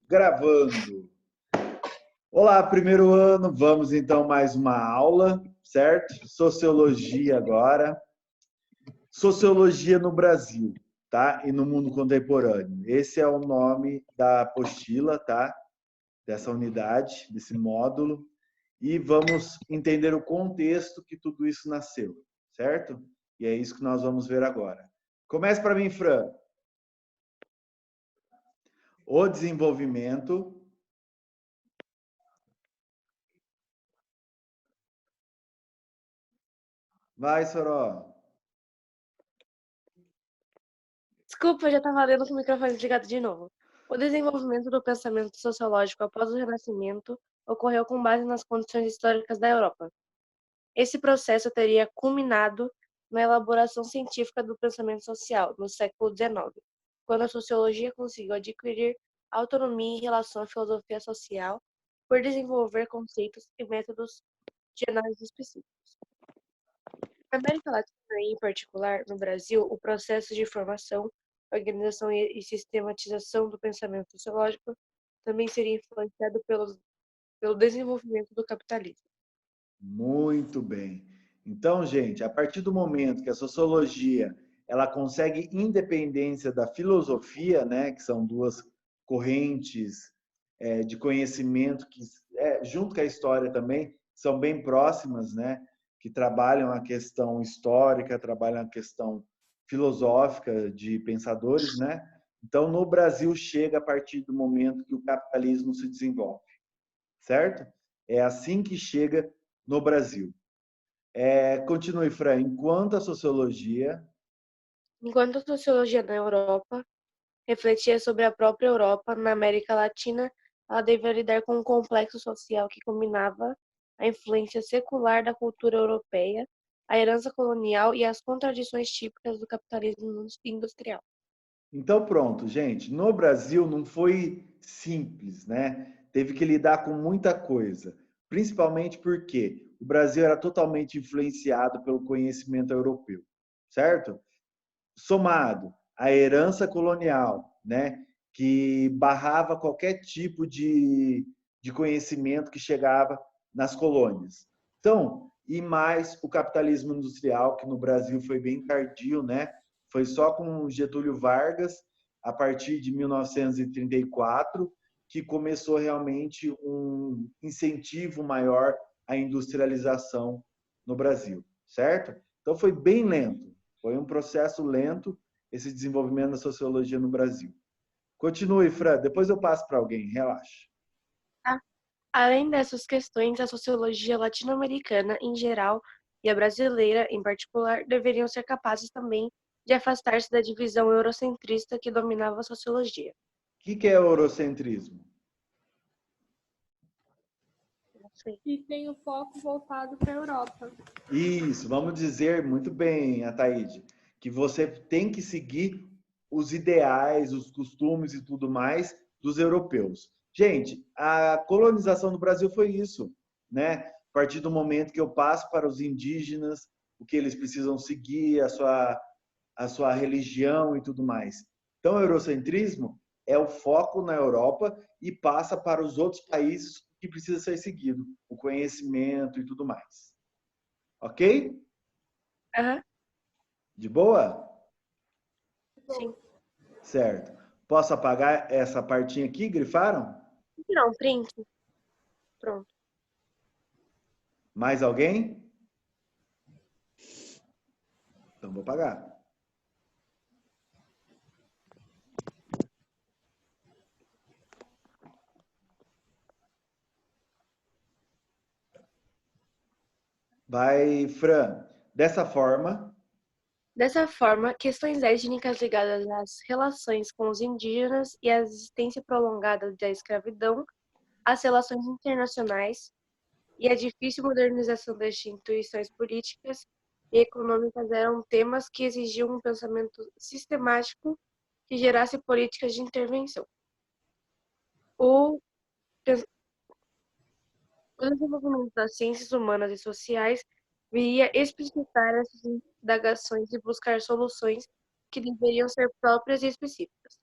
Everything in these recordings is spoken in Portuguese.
Gravando. Olá, primeiro ano, vamos então mais uma aula, certo? Sociologia agora. Sociologia no Brasil, tá? E no mundo contemporâneo. Esse é o nome da apostila, tá? Dessa unidade, desse módulo. E vamos entender o contexto que tudo isso nasceu, certo? E é isso que nós vamos ver agora. Comece para mim, Fran. O desenvolvimento. Vai, Soró. Desculpa, eu já estava lendo com o microfone desligado de novo. O desenvolvimento do pensamento sociológico após o Renascimento ocorreu com base nas condições históricas da Europa. Esse processo teria culminado na elaboração científica do pensamento social, no século XIX, quando a sociologia conseguiu adquirir autonomia em relação à filosofia social por desenvolver conceitos e métodos de análise específicos. Na América Latina, e em particular no Brasil, o processo de formação, organização e sistematização do pensamento sociológico também seria influenciado pelo desenvolvimento do capitalismo. Muito bem. Então, gente, a partir do momento que a sociologia ela consegue independência da filosofia, né, que são duas correntes de conhecimento que, junto com a história também, são bem próximas, né, que trabalham a questão histórica, trabalham a questão filosófica de pensadores, né? Então, no Brasil chega a partir do momento que o capitalismo se desenvolve, certo? É assim que chega no Brasil. Continue, Fran. Enquanto a sociologia na Europa refletia sobre a própria Europa, na América Latina, ela devia lidar com um complexo social que combinava a influência secular da cultura europeia, a herança colonial e as contradições típicas do capitalismo industrial. Então, pronto, gente. No Brasil não foi simples, né? Teve que lidar com muita coisa, principalmente porque o Brasil era totalmente influenciado pelo conhecimento europeu, certo? Somado à herança colonial, né? Que barrava qualquer tipo de conhecimento que chegava nas colônias. Então, e mais o capitalismo industrial, que no Brasil foi bem tardio, né? Foi só com Getúlio Vargas, a partir de 1934, que começou realmente um incentivo maior à industrialização no Brasil, certo? Então foi bem lento, foi um processo lento esse desenvolvimento da sociologia no Brasil. Continue, Fran, depois eu passo para alguém, relaxa. Tá? Além dessas questões, a sociologia latino-americana em geral e a brasileira em particular deveriam ser capazes também de afastar-se da divisão eurocentrista que dominava a sociologia. O que é eurocentrismo? E tem o foco voltado para a Europa. Isso, vamos dizer muito bem, Ataíde, que você tem que seguir os ideais, os costumes e tudo mais dos europeus. Gente, a colonização do Brasil foi isso, né? A partir do momento que eu passo para os indígenas, o que eles precisam seguir, a sua religião e tudo mais. Então, o eurocentrismo é o foco na Europa e passa para os outros países que precisa ser seguido, o conhecimento e tudo mais. Ok? Aham, De boa? sim. Certo. Posso apagar essa partinha aqui? Grifaram? Não, print. Pronto. Mais alguém? Então vou apagar. Vai, Fran. Dessa forma, questões étnicas ligadas às relações com os indígenas e à existência prolongada da escravidão, as relações internacionais e a difícil modernização das instituições políticas e econômicas eram temas que exigiam um pensamento sistemático que gerasse políticas de intervenção. O desenvolvimento das ciências humanas e sociais viria explicitar essas indagações e buscar soluções que deveriam ser próprias e específicas.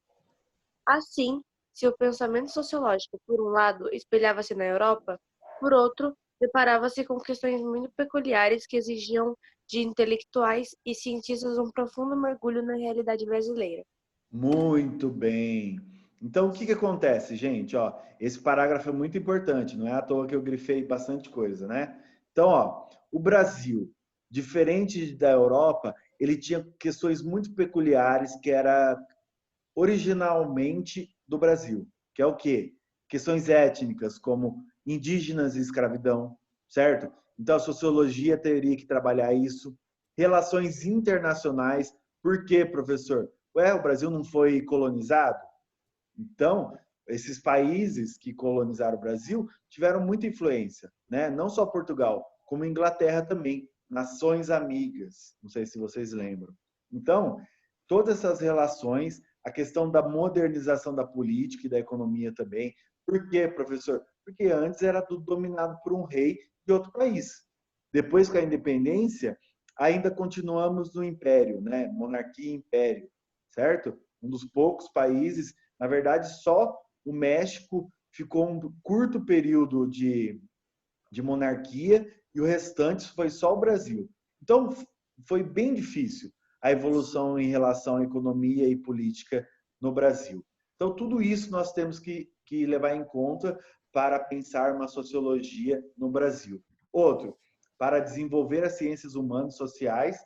Assim, Se o pensamento sociológico, por um lado, espelhava-se na Europa, por outro, deparava-se com questões muito peculiares que exigiam de intelectuais e cientistas um profundo mergulho na realidade brasileira. Muito bem. Então, o que acontece, gente? Ó, esse parágrafo é muito importante, não é à toa que eu grifei bastante coisa, né? Então, ó, o Brasil, diferente da Europa, ele tinha questões muito peculiares que era originalmente do Brasil, que é o quê? Questões étnicas, como indígenas e escravidão, certo? Então, a sociologia teria que trabalhar isso. Relações internacionais. Por quê, professor? Ué, o Brasil não foi colonizado? Então, esses países que colonizaram o Brasil tiveram muita influência, né? Não só Portugal, como Inglaterra também, nações amigas. Não sei se vocês lembram. Então, todas essas relações, a questão da modernização da política e da economia também. Por quê, professor? Porque antes era tudo dominado por um rei de outro país. Depois, com a independência, ainda continuamos no império, né? Monarquia e império, certo? Um dos poucos países, na verdade, só o México ficou um curto período de monarquia e o restante foi só o Brasil. Então, foi bem difícil a evolução em relação à economia e política no Brasil. Então, tudo isso nós temos que levar em conta para pensar uma sociologia no Brasil. Outro, para desenvolver as ciências humanas e sociais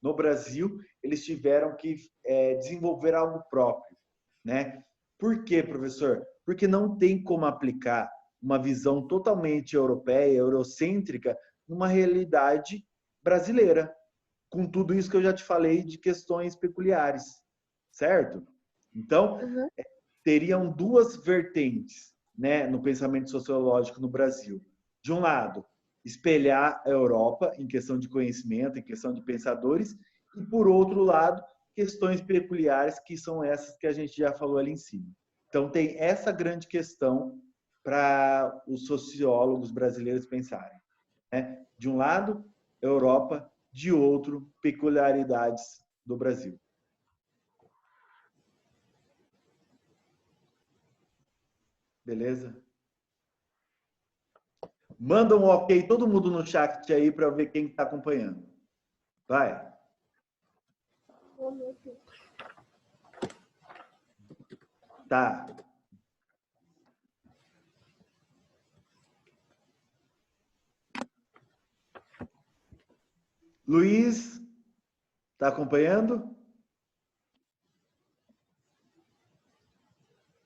no Brasil, eles tiveram que desenvolver algo próprio, né? Por quê, professor? Porque não tem como aplicar uma visão totalmente europeia, eurocêntrica, numa realidade brasileira, com tudo isso que eu já te falei de questões peculiares, certo? Então, teriam duas vertentes, né, no pensamento sociológico no Brasil. De um lado, espelhar a Europa em questão de conhecimento, em questão de pensadores, e por outro lado, questões peculiares que são essas que a gente já falou ali em cima. Então, tem essa grande questão para os sociólogos brasileiros pensarem, né? De um lado, Europa, de outro, peculiaridades do Brasil. Beleza? Manda um ok todo mundo no chat aí para ver quem está acompanhando. Vai. Tá. Luiz, está acompanhando?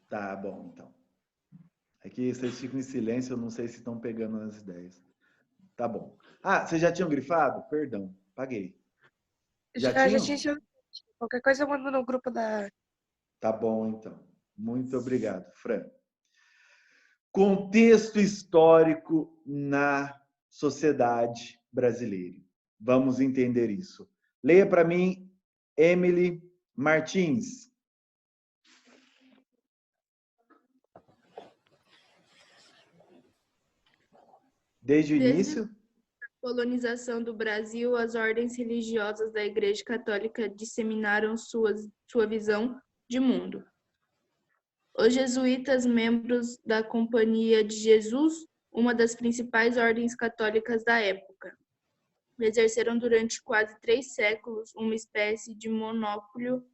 Tá bom, então. Aqui vocês ficam em silêncio, eu não sei se estão pegando as ideias. Tá bom. Ah, vocês já tinham grifado? Perdão, paguei. Já tinham? Qualquer coisa eu mando no grupo da... Tá bom, então. Muito obrigado, Fran. Contexto histórico na sociedade brasileira. Vamos entender isso. Leia para mim, Emily Martins. Desde o início? A colonização do Brasil, as ordens religiosas da Igreja Católica disseminaram sua visão de mundo. Os jesuítas, membros da Companhia de Jesus, uma das principais ordens católicas da época, exerceram durante quase 3 séculos uma espécie de monopólio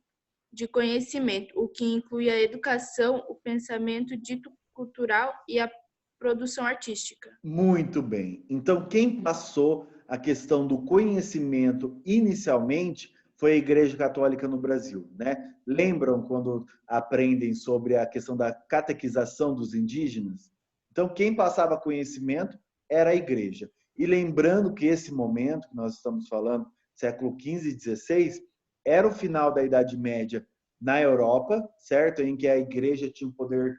de conhecimento, o que inclui a educação, o pensamento dito cultural e a produção artística. Muito bem. Então, quem passou a questão do conhecimento inicialmente foi a Igreja Católica no Brasil, né? Lembram quando aprendem sobre a questão da catequização dos indígenas? Então, quem passava conhecimento era a Igreja. E lembrando que esse momento que nós estamos falando, século XV e XVI, era o final da Idade Média na Europa, certo? Em que a Igreja tinha um poder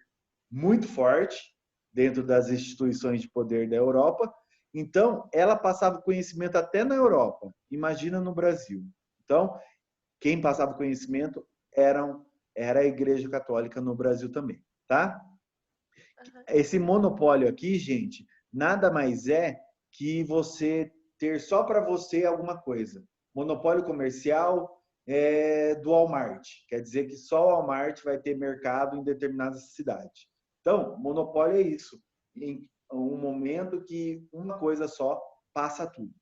muito forte dentro das instituições de poder da Europa. Então, ela passava conhecimento até na Europa. Imagina no Brasil. Então, quem passava conhecimento era a Igreja Católica no Brasil também, tá? Esse monopólio aqui, gente, nada mais é que você ter só para você alguma coisa. Monopólio comercial, do Walmart. Quer dizer que só o Walmart vai ter mercado em determinada cidade. Então, monopólio é isso. Em um momento que uma coisa só passa tudo.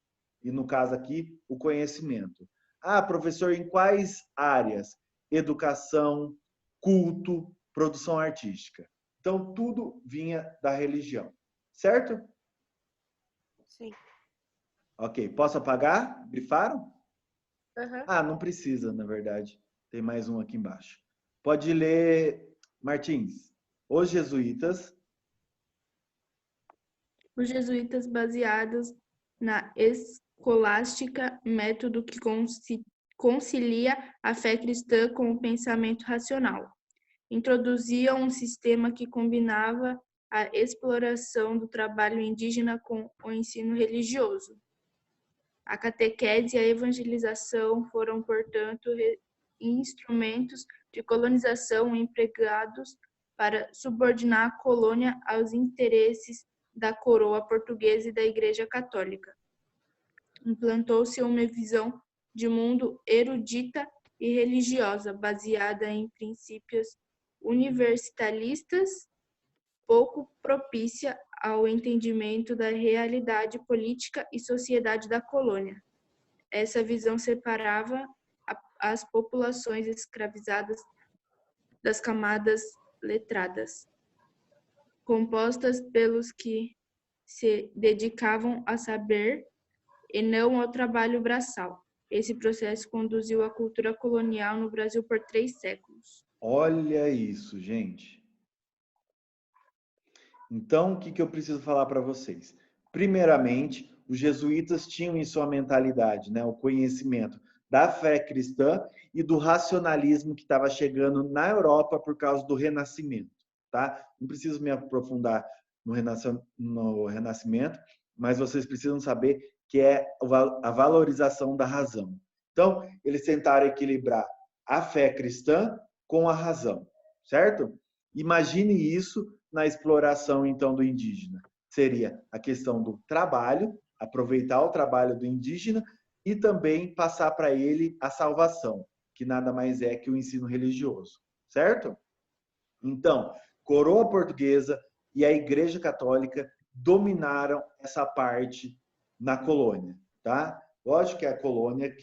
E no caso aqui, o conhecimento. Ah, professor, em quais áreas? Educação, culto, produção artística. Então, tudo vinha da religião. Certo? Sim. Ok. Posso apagar? Grifaram? Uhum. Ah, não precisa, na verdade. Tem mais um aqui embaixo. Pode ler, Martins. Os jesuítas. Os jesuítas, baseados na escolástica, método que concilia a fé cristã com o pensamento racional, introduziam um sistema que combinava a exploração do trabalho indígena com o ensino religioso. A catequese e a evangelização foram, portanto, instrumentos de colonização empregados para subordinar a colônia aos interesses da coroa portuguesa e da Igreja Católica. Implantou-se uma visão de mundo erudita e religiosa, baseada em princípios universalistas, pouco propícia ao entendimento da realidade política e sociedade da colônia. Essa visão separava as populações escravizadas das camadas letradas, compostas pelos que se dedicavam a saber e não ao trabalho braçal. Esse processo conduziu à cultura colonial no Brasil por 3 séculos. Olha isso, gente. Então, o que eu preciso falar para vocês? Primeiramente, os jesuítas tinham em sua mentalidade, né, o conhecimento da fé cristã e do racionalismo que estava chegando na Europa por causa do Renascimento, tá? Não preciso me aprofundar no Renascimento, mas vocês precisam saber que é a valorização da razão. Então, eles tentaram equilibrar a fé cristã com a razão, certo? Imagine isso na exploração, então, do indígena. Seria a questão do trabalho, aproveitar o trabalho do indígena e também passar para ele a salvação, que nada mais é que o ensino religioso, certo? Então, coroa portuguesa e a Igreja Católica dominaram essa parte na colônia, tá? Lógico que a colônia,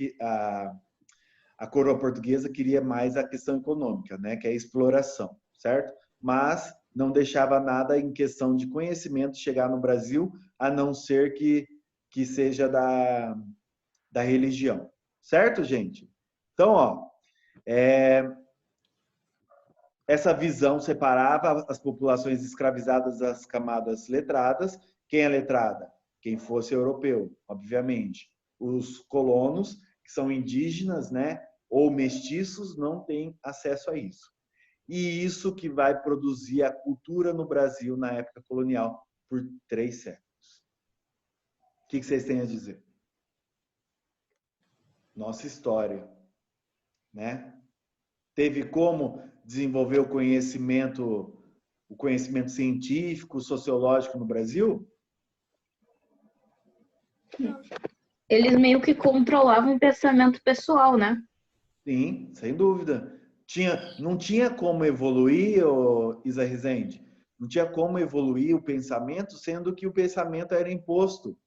a coroa portuguesa queria mais a questão econômica, né, que é a exploração, certo? Mas não deixava nada em questão de conhecimento chegar no Brasil, a não ser que seja da religião, certo, gente? Então, ó, essa visão separava as populações escravizadas das camadas letradas. Quem é letrada? Quem fosse europeu, obviamente. Os colonos, que são indígenas, né, ou mestiços, não têm acesso a isso. E isso que vai produzir a cultura no Brasil na época colonial por 3 séculos. O que vocês têm a dizer? Nossa história, né? Teve como desenvolver o conhecimento científico, sociológico no Brasil? Eles meio que controlavam o pensamento pessoal, né? Sim, sem dúvida. Não tinha como evoluir, Isa Rezende, não tinha como evoluir o pensamento, sendo que o pensamento era imposto,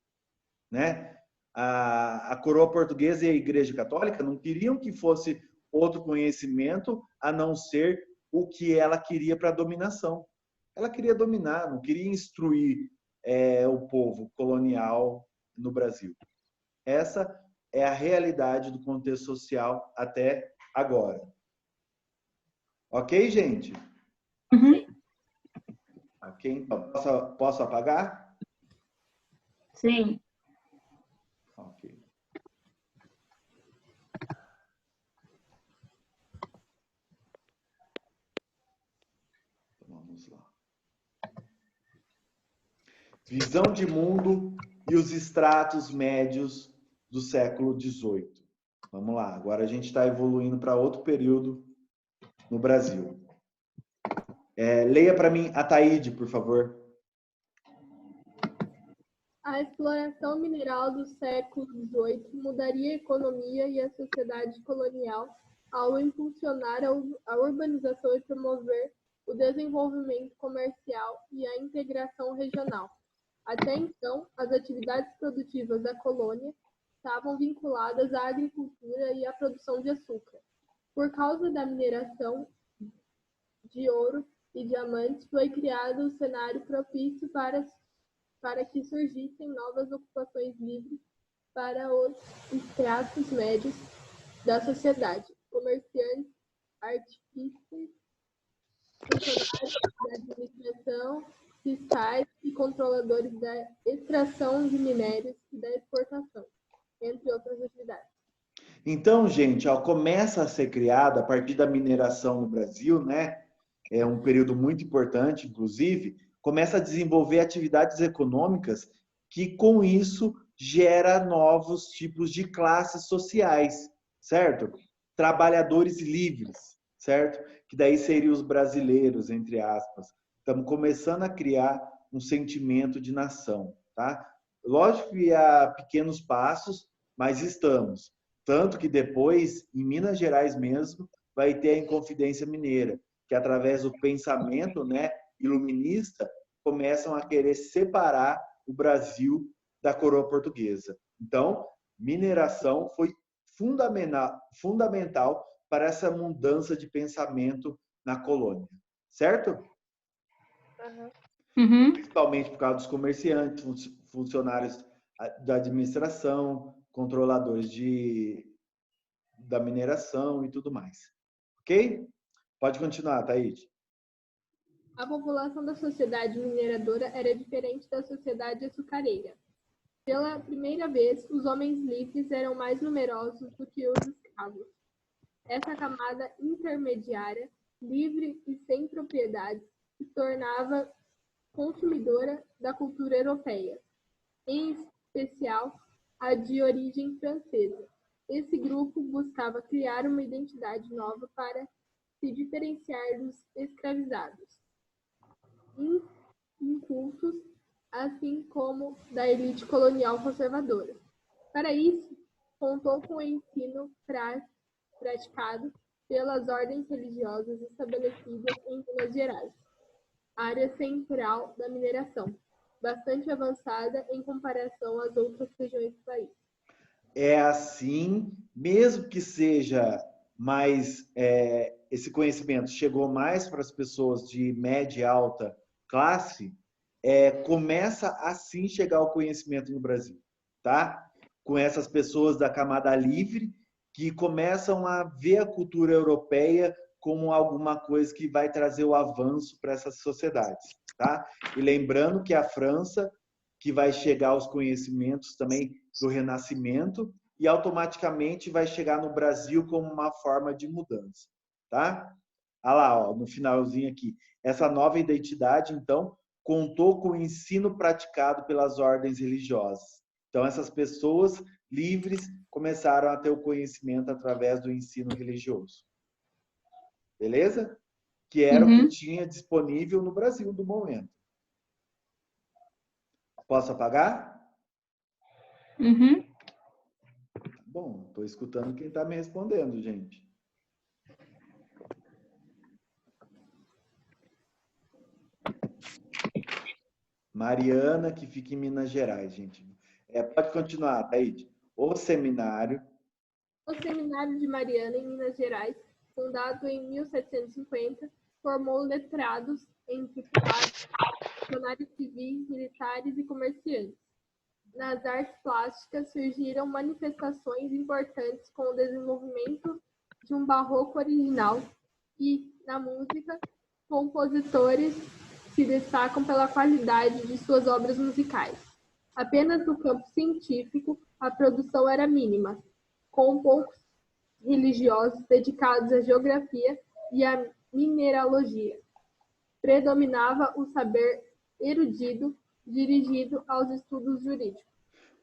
né? A coroa portuguesa e a Igreja Católica não queriam que fosse outro conhecimento a não ser o que ela queria para a dominação. Ela queria dominar, não queria instruir o povo colonial no Brasil. Essa é a realidade do contexto social até agora. Ok, gente? Uhum. Ok, então, posso apagar? Sim. Ok. Vamos lá. Visão de mundo e os estratos médios do século XVIII. Vamos lá, agora a gente está evoluindo para outro período no Brasil. Leia para mim a Taíde, por favor. A exploração mineral do século XVIII mudaria a economia e a sociedade colonial ao impulsionar a urbanização e promover o desenvolvimento comercial e a integração regional. Até então, as atividades produtivas da colônia estavam vinculadas à agricultura e à produção de açúcar. Por causa da mineração de ouro e diamantes, foi criado o cenário propício para que surgissem novas ocupações livres para os estratos médios da sociedade, comerciantes, artífices, funcionários da administração, fiscais e controladores da extração de minérios e da exportação, entre outras atividades. Então, gente, ó, começa a ser criada a partir da mineração no Brasil, né? É um período muito importante, inclusive, começa a desenvolver atividades econômicas que, com isso, gera novos tipos de classes sociais, certo? Trabalhadores livres, certo? Que daí seriam os brasileiros, entre aspas. Estamos começando a criar um sentimento de nação, tá? Lógico que há pequenos passos, mas estamos. Tanto que depois, em Minas Gerais mesmo, vai ter a Inconfidência Mineira, que através do pensamento, né, iluminista, começam a querer separar o Brasil da coroa portuguesa. Então, mineração foi fundamental para essa mudança de pensamento na colônia, certo? Uhum. Principalmente por causa dos comerciantes, funcionários da administração, controladores da mineração e tudo mais. Ok? Pode continuar, Thaís. A população da sociedade mineradora era diferente da sociedade açucareira. Pela primeira vez, os homens livres eram mais numerosos do que os escravos. Essa camada intermediária, livre e sem propriedade, se tornava consumidora da cultura europeia, em especial a de origem francesa. Esse grupo buscava criar uma identidade nova para se diferenciar dos escravizados, incultos, assim como da elite colonial conservadora. Para isso, contou com o ensino praticado pelas ordens religiosas estabelecidas em Minas Gerais, área central da mineração, bastante avançada em comparação às outras regiões do país. É assim, mesmo que seja mais, esse conhecimento chegou mais para as pessoas de média e alta classe, começa assim chegar o conhecimento no Brasil, tá? Com essas pessoas da camada livre que começam a ver a cultura europeia como alguma coisa que vai trazer o avanço para essas sociedades, tá? E lembrando que a França que vai chegar aos conhecimentos também do Renascimento e automaticamente vai chegar no Brasil como uma forma de mudança, tá? Olha lá, ó, no finalzinho aqui. Essa nova identidade, então, contou com o ensino praticado pelas ordens religiosas. Então, essas pessoas livres começaram a ter o conhecimento através do ensino religioso. Beleza? Que era o que tinha disponível no Brasil no momento. Posso apagar? Uhum. Bom, estou escutando quem está me respondendo, gente. Mariana, que fica em Minas Gerais, gente. Pode continuar, Thaíde. O seminário de Mariana, em Minas Gerais, fundado em 1750, formou letrados entre funcionários civis, militares e comerciantes. Nas artes plásticas surgiram manifestações importantes com o desenvolvimento de um barroco original e, na música, compositores se destacam pela qualidade de suas obras musicais. Apenas no campo científico, a produção era mínima, com poucos religiosos dedicados à geografia e à mineralogia. Predominava o saber erudito dirigido aos estudos jurídicos.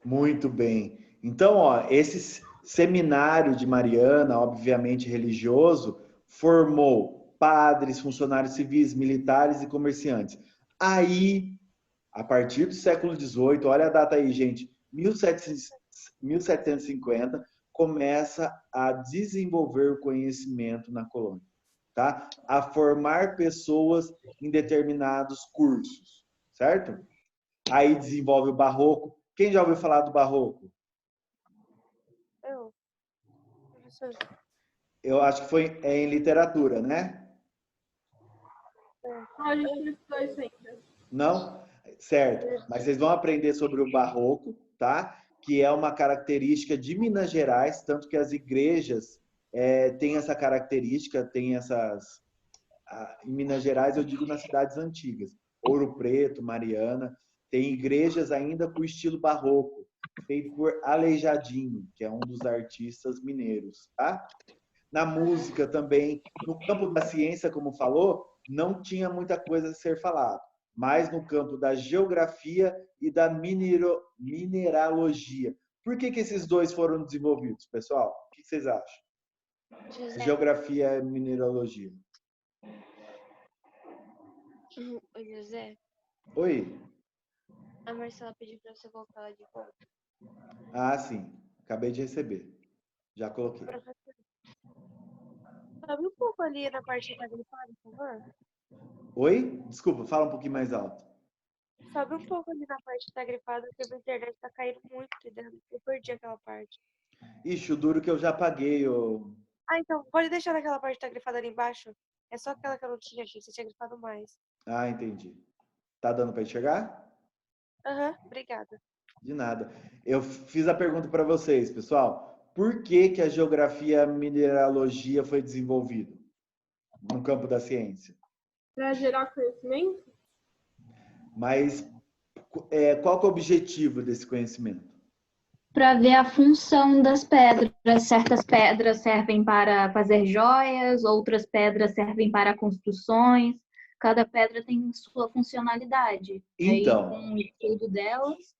Muito bem. Então, ó, esse seminário de Mariana, obviamente religioso, formou padres, funcionários civis, militares e comerciantes. Aí A partir do século XVIII, olha a data aí, gente, 1750, começa a desenvolver o conhecimento na colônia, tá? A formar pessoas em determinados cursos, certo? Aí desenvolve o barroco. Quem já ouviu falar do barroco? Eu. Professor. Eu acho que foi em literatura, né? A gente não estudou isso ainda. Não? Certo. Mas vocês vão aprender sobre o barroco, tá? Que é uma característica de Minas Gerais, tanto que as igrejas têm essa característica, tem essas... Em Minas Gerais, eu digo nas cidades antigas. Ouro Preto, Mariana, tem igrejas ainda com estilo barroco, feito por Aleijadinho, que é um dos artistas mineiros, tá? Na música também, no campo da ciência, como falou, não tinha muita coisa a ser falado, mas no campo da geografia e da mineralogia. Por que esses dois foram desenvolvidos, pessoal? O que vocês acham? José. Geografia e mineralogia. Oi, José. Oi? A Marcela pediu pra você colocar ela de volta. Ah, sim. Acabei de receber. Já coloquei. Professor, sobe um pouco ali na parte que tá gripada, por favor. Oi? Desculpa, fala um pouquinho mais alto. Sobe um pouco ali na parte que tá gripada, porque a internet tá caindo muito e eu perdi aquela parte. Ixi, o duro que eu já paguei. Ah, então, pode deixar naquela parte que tá grifada ali embaixo. É só aquela que eu não tinha, achei que você tinha grifado mais. Ah, entendi. Tá dando para enxergar? Aham, obrigada. De nada. Eu fiz a pergunta para vocês, pessoal. Por que a geografia e a mineralogia foi desenvolvida no campo da ciência? Para gerar conhecimento? Mas qual que é o objetivo desse conhecimento? Para ver a função das pedras. Certas pedras servem para fazer joias, outras pedras servem para construções. Cada pedra tem sua funcionalidade. Então, aí, com o estudo delas,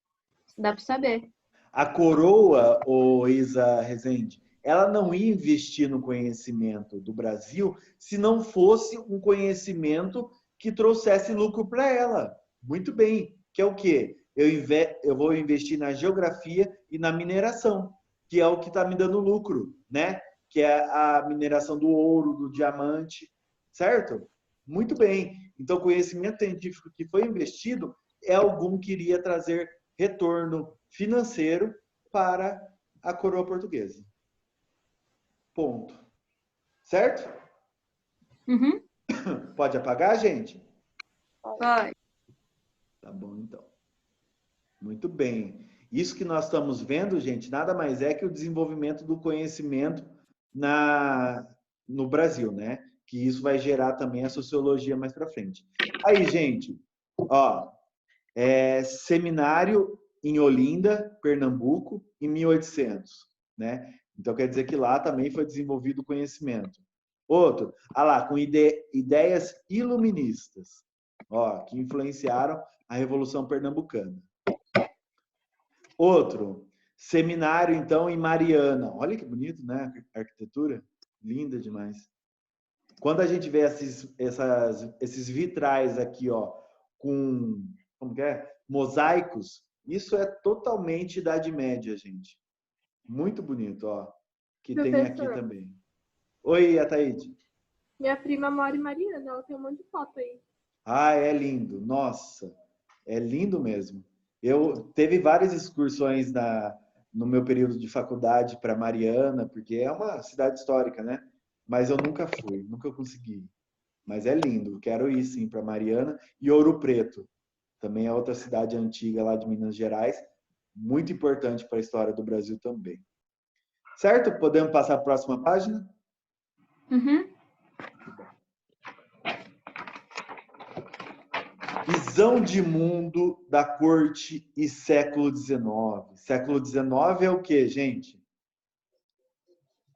dá para saber. a coroa, Isa Rezende, ela não ia investir no conhecimento do Brasil se não fosse um conhecimento que trouxesse lucro para ela. Muito bem. Que é o quê? Eu vou investir na geografia e na mineração, que é o que está me dando lucro, né? Que é a mineração do ouro, do diamante, certo? Muito bem. Então, o conhecimento científico que foi investido é algum que iria trazer retorno financeiro para a coroa portuguesa. Ponto. Certo? Uhum. Pode apagar, gente? Pode. Tá bom, então. Muito bem. Isso que nós estamos vendo, gente, nada mais é que o desenvolvimento do conhecimento no Brasil, né? Que isso vai gerar também a sociologia mais para frente. Aí, gente, ó, seminário em Olinda, Pernambuco, em 1800, né? Então, quer dizer que lá também foi desenvolvido o conhecimento. Outro, lá, com ideias iluministas, ó, que influenciaram a Revolução Pernambucana. Outro, seminário, então, em Mariana. Olha que bonito, né? A arquitetura, linda demais. Quando a gente vê esses vitrais aqui, ó, com, como que é? Mosaicos, isso é totalmente Idade Média, gente. Muito bonito, ó. Que tem aqui também. Oi, Ataíde. Minha prima mora em Mariana, ela tem um monte de foto aí. Ah, é lindo. Nossa, é lindo mesmo. Eu teve várias excursões no meu período de faculdade para Mariana, porque é uma cidade histórica, né? Mas eu nunca fui, nunca consegui. Mas é lindo, quero ir sim para Mariana. E Ouro Preto, também é outra cidade antiga lá de Minas Gerais, muito importante para a história do Brasil também. Certo? Podemos passar para a próxima página? Uhum. Visão de mundo da corte e século XIX. Século XIX é o quê, gente?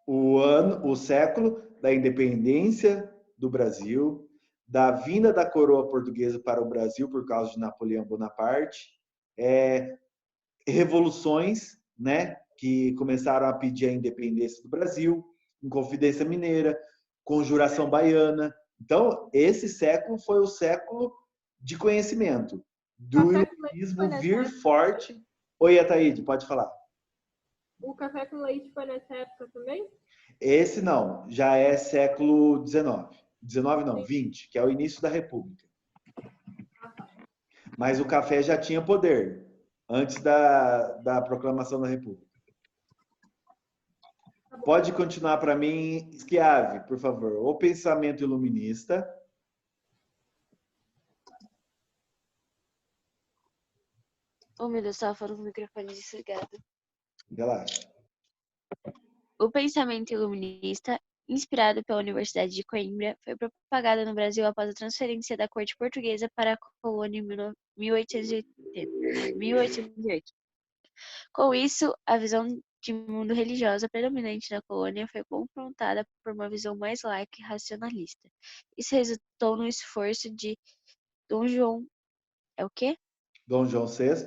O século da independência do Brasil, da vinda da coroa portuguesa para o Brasil por causa de Napoleão Bonaparte, revoluções, né, que começaram a pedir a independência do Brasil, Inconfidência Mineira, Conjuração Baiana. Então, esse século foi o século de conhecimento. do Café com leite iluminismo foi nessa vir época? forte. Oi, Ataíde, pode falar. O café com leite foi nessa época também? Esse não, já é século XIX. 19 não, Sim. 20, que é o início da República. Mas o café já tinha poder antes da proclamação da República. Tá bom. Pode continuar para mim, Schiavi, por favor. O pensamento iluminista. Oh, meu Deus, estava falando com o microfone desligado. Relaxa. O pensamento iluminista, inspirado pela Universidade de Coimbra, foi propagado no Brasil após a transferência da corte portuguesa para a colônia em 1808. Com isso, a visão de mundo religiosa predominante na colônia foi confrontada por uma visão mais laica e racionalista. Isso resultou no esforço de Dom João... É o quê? Dom João VI.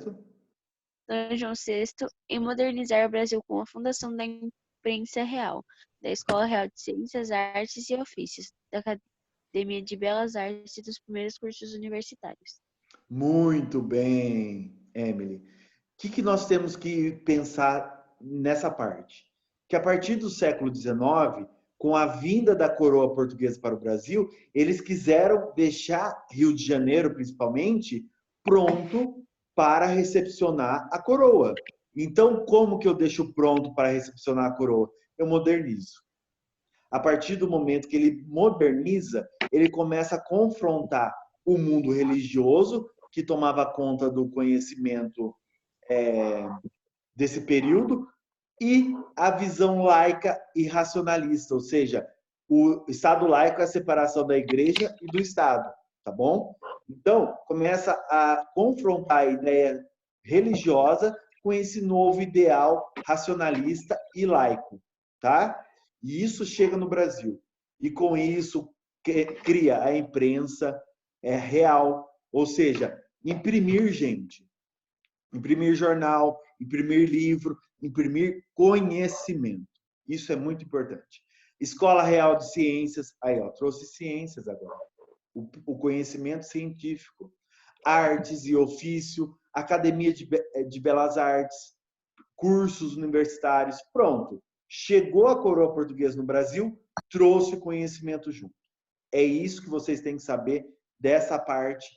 Dom João VI em modernizar o Brasil com a fundação da Imprensa Real, da Escola Real de Ciências, Artes e Ofícios, da Academia de Belas Artes e dos primeiros cursos universitários. Muito bem, Emily. O que nós temos que pensar nessa parte? Que a partir do século XIX, com a vinda da coroa portuguesa para o Brasil, eles quiseram deixar Rio de Janeiro, principalmente, pronto para recepcionar a coroa. Então, como que eu deixo pronto para recepcionar a coroa? Eu modernizo. A partir do momento que ele moderniza, ele começa a confrontar o mundo religioso, que tomava conta do conhecimento desse período, e a visão laica e racionalista, ou seja, o Estado laico é a separação da igreja e do Estado, tá bom? Então, começa a confrontar a ideia religiosa com esse novo ideal racionalista e laico, tá? E isso chega no Brasil. E com isso cria a imprensa real, ou seja, imprimir gente, imprimir jornal, imprimir livro, imprimir conhecimento. Isso é muito importante. Escola Real de Ciências, aí ó, trouxe ciências agora. O conhecimento científico, artes e ofício, Academia de Belas Artes, cursos universitários, pronto. Chegou a coroa portuguesa no Brasil, trouxe conhecimento junto. É isso que vocês têm que saber dessa parte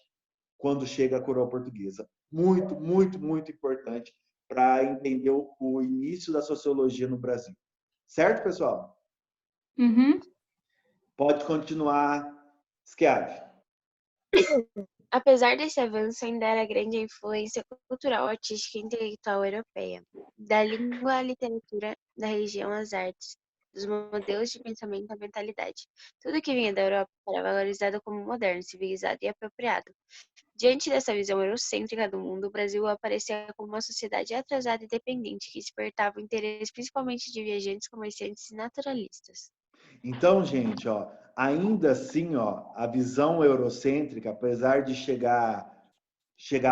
quando chega a coroa portuguesa. Muito, muito, muito importante para entender o início da sociologia no Brasil. Certo, pessoal? Uhum. Pode continuar, Schiavi. Apesar desse avanço, ainda era grande a influência cultural, artística e intelectual europeia, da língua à literatura, da religião às artes, dos modelos de pensamento à mentalidade. Tudo que vinha da Europa era valorizado como moderno, civilizado e apropriado. Diante dessa visão eurocêntrica do mundo, o Brasil aparecia como uma sociedade atrasada e dependente, que despertava o interesse principalmente de viajantes, comerciantes e naturalistas. Então, gente, ó, ainda assim, ó, a visão eurocêntrica, apesar de chegar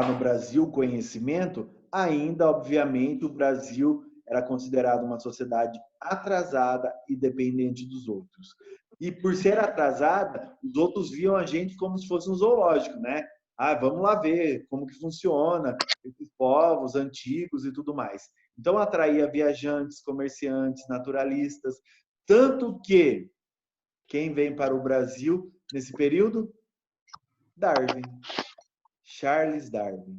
no Brasil conhecimento, ainda, obviamente, o Brasil era considerado uma sociedade atrasada e dependente dos outros. E por ser atrasada, os outros viam a gente como se fosse um zoológico, né? Ah, vamos lá ver como que funciona esses povos antigos e tudo mais. Então atraía viajantes, comerciantes, naturalistas, tanto que quem vem para o Brasil nesse período? Darwin. Charles Darwin,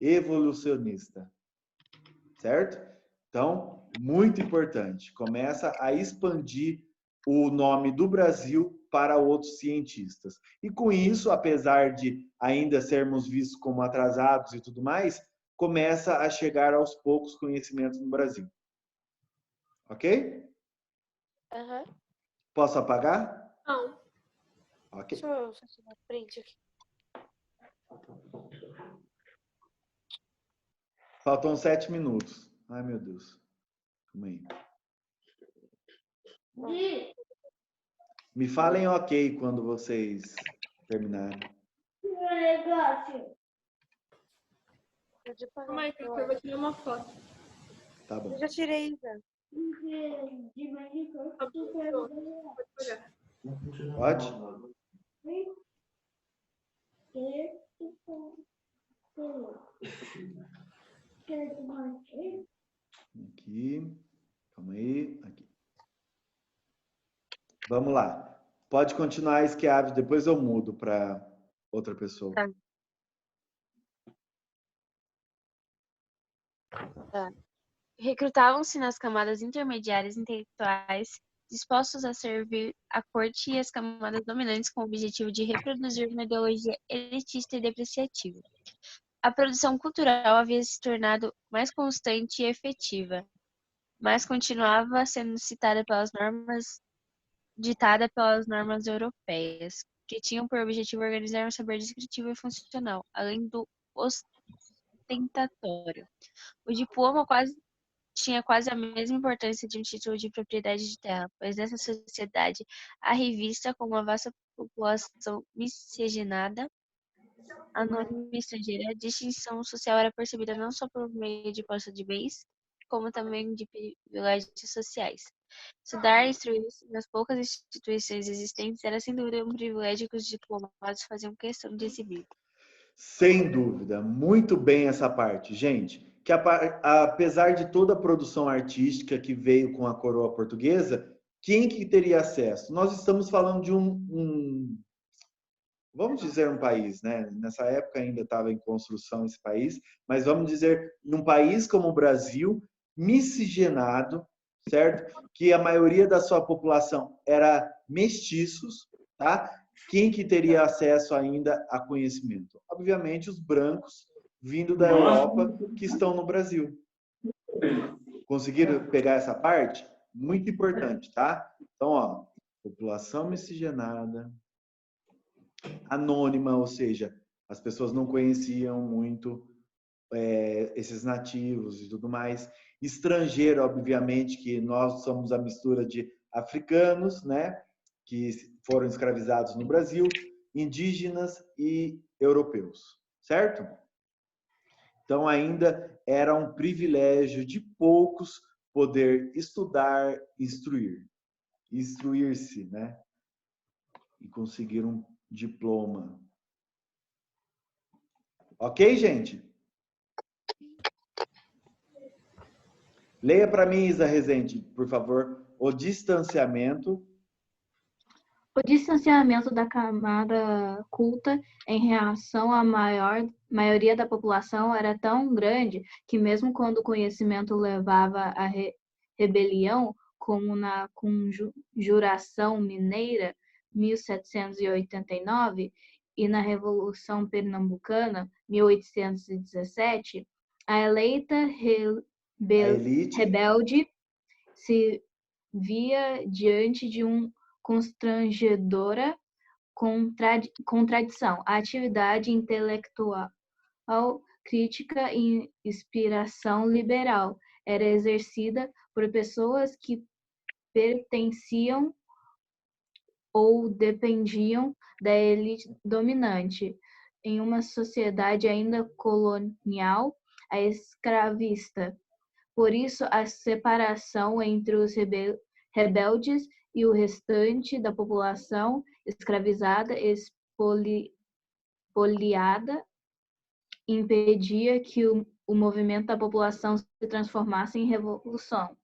evolucionista, certo? Então, muito importante, começa a expandir o nome do Brasil para outros cientistas. E com isso, apesar de ainda sermos vistos como atrasados e tudo mais, começa a chegar aos poucos conhecimentos no Brasil. Ok? Aham. Posso apagar? Não. Ok. Deixa eu tirar print aqui. Faltam 7 minutos. Ai, meu Deus. Calma aí. Me falem ok quando vocês terminarem. Pode Calma aí, parar. que eu vou tirar uma foto. Tá bom. Eu já tirei, já. Tá bom, pode pegar. Pode? Aqui. Calma aí. Aqui. Vamos lá. Pode continuar, Esquiave, depois eu mudo para outra pessoa. Tá. Recrutavam-se nas camadas intermediárias intelectuais dispostos a servir a corte e as camadas dominantes com o objetivo de reproduzir uma ideologia elitista e depreciativa. A produção cultural havia se tornado mais constante e efetiva, mas continuava sendo ditada pelas normas europeias, que tinham por objetivo organizar um saber descritivo e funcional, além do ostentatório. O diploma tinha quase a mesma importância de um título de propriedade de terra, pois nessa sociedade a revista, com uma vasta população miscigenada, anônima e estrangeira, a distinção social era percebida não só por meio de posse de bens, como também de privilégios sociais. Estudar e instruir-se nas poucas instituições existentes era sem dúvida um privilégio que os diplomados faziam questão de exibir. Sem dúvida, muito bem essa parte, gente. Que apesar de toda a produção artística que veio com a coroa portuguesa, quem que teria acesso? Nós estamos falando de vamos dizer um país, né? Nessa época ainda estava em construção esse país, mas vamos dizer num país como o Brasil, miscigenado, certo? Que a maioria da sua população era mestiços, tá? Quem que teria acesso ainda a conhecimento? Obviamente os brancos vindo da Europa que estão no Brasil. Conseguiram pegar essa parte? Muito importante, tá? Então, ó, população miscigenada, anônima, ou seja, as pessoas não conheciam muito esses nativos e tudo mais. Estrangeiro, obviamente, que nós somos a mistura de africanos, né, que foram escravizados no Brasil, indígenas e europeus, certo? Então, ainda era um privilégio de poucos poder estudar, instruir-se, né, e conseguir um diploma. Ok, gente? Leia para mim, Isa Rezende, por favor, o distanciamento. O distanciamento da camada culta em relação à maioria da população era tão grande que mesmo quando o conhecimento levava à rebelião, como na Conjuração Mineira, 1789, e na Revolução Pernambucana, 1817, a eleita rebelde se via diante de uma constrangedora contradição. A atividade intelectual, crítica e inspiração liberal era exercida por pessoas que pertenciam ou dependiam da elite dominante. Em uma sociedade ainda colonial, a escravista. Por isso, a separação entre os rebeldes e o restante da população escravizada, expoliada, impedia que o movimento da população se transformasse em revolução.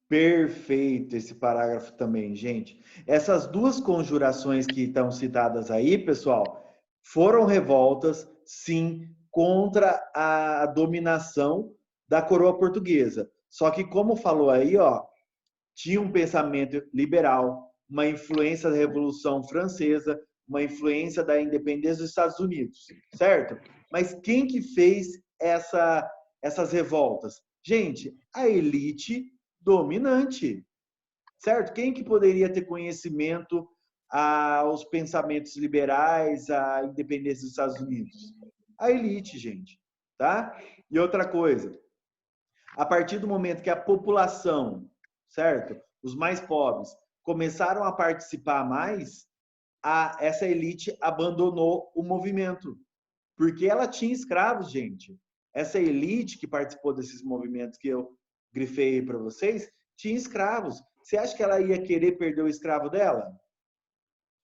Perfeito esse parágrafo também, gente. Essas duas conjurações que estão citadas aí, pessoal, foram revoltas, sim, contra a dominação da coroa portuguesa. Só que, como falou aí, ó, tinha um pensamento liberal, uma influência da Revolução Francesa, uma influência da independência dos Estados Unidos, certo? Mas quem que fez essas revoltas? Gente, a elite dominante, certo? Quem que poderia ter conhecimento aos pensamentos liberais, à independência dos Estados Unidos? A elite, gente, tá? E outra coisa, a partir do momento que a população, certo? Os mais pobres começaram a participar mais, essa elite abandonou o movimento, porque ela tinha escravos, gente. Essa elite que participou desses movimentos que eu grifei para vocês, tinha escravos. Você acha que ela ia querer perder o escravo dela?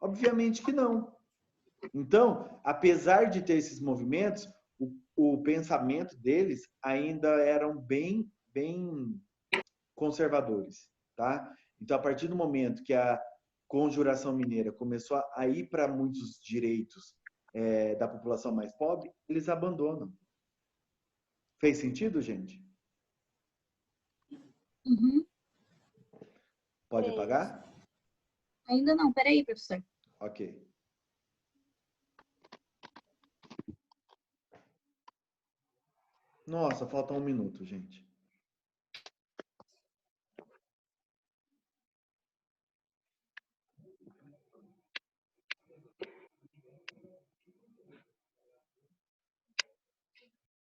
Obviamente que não. Então, apesar de ter esses movimentos, o pensamento deles ainda eram bem conservadores, tá? Então, a partir do momento que a Conjuração Mineira começou a ir para muitos direitos da população mais pobre, eles abandonam. Fez sentido, gente? Uhum. Pode apagar? Ainda não, peraí, professor. Ok. Nossa, falta 1 minuto, gente.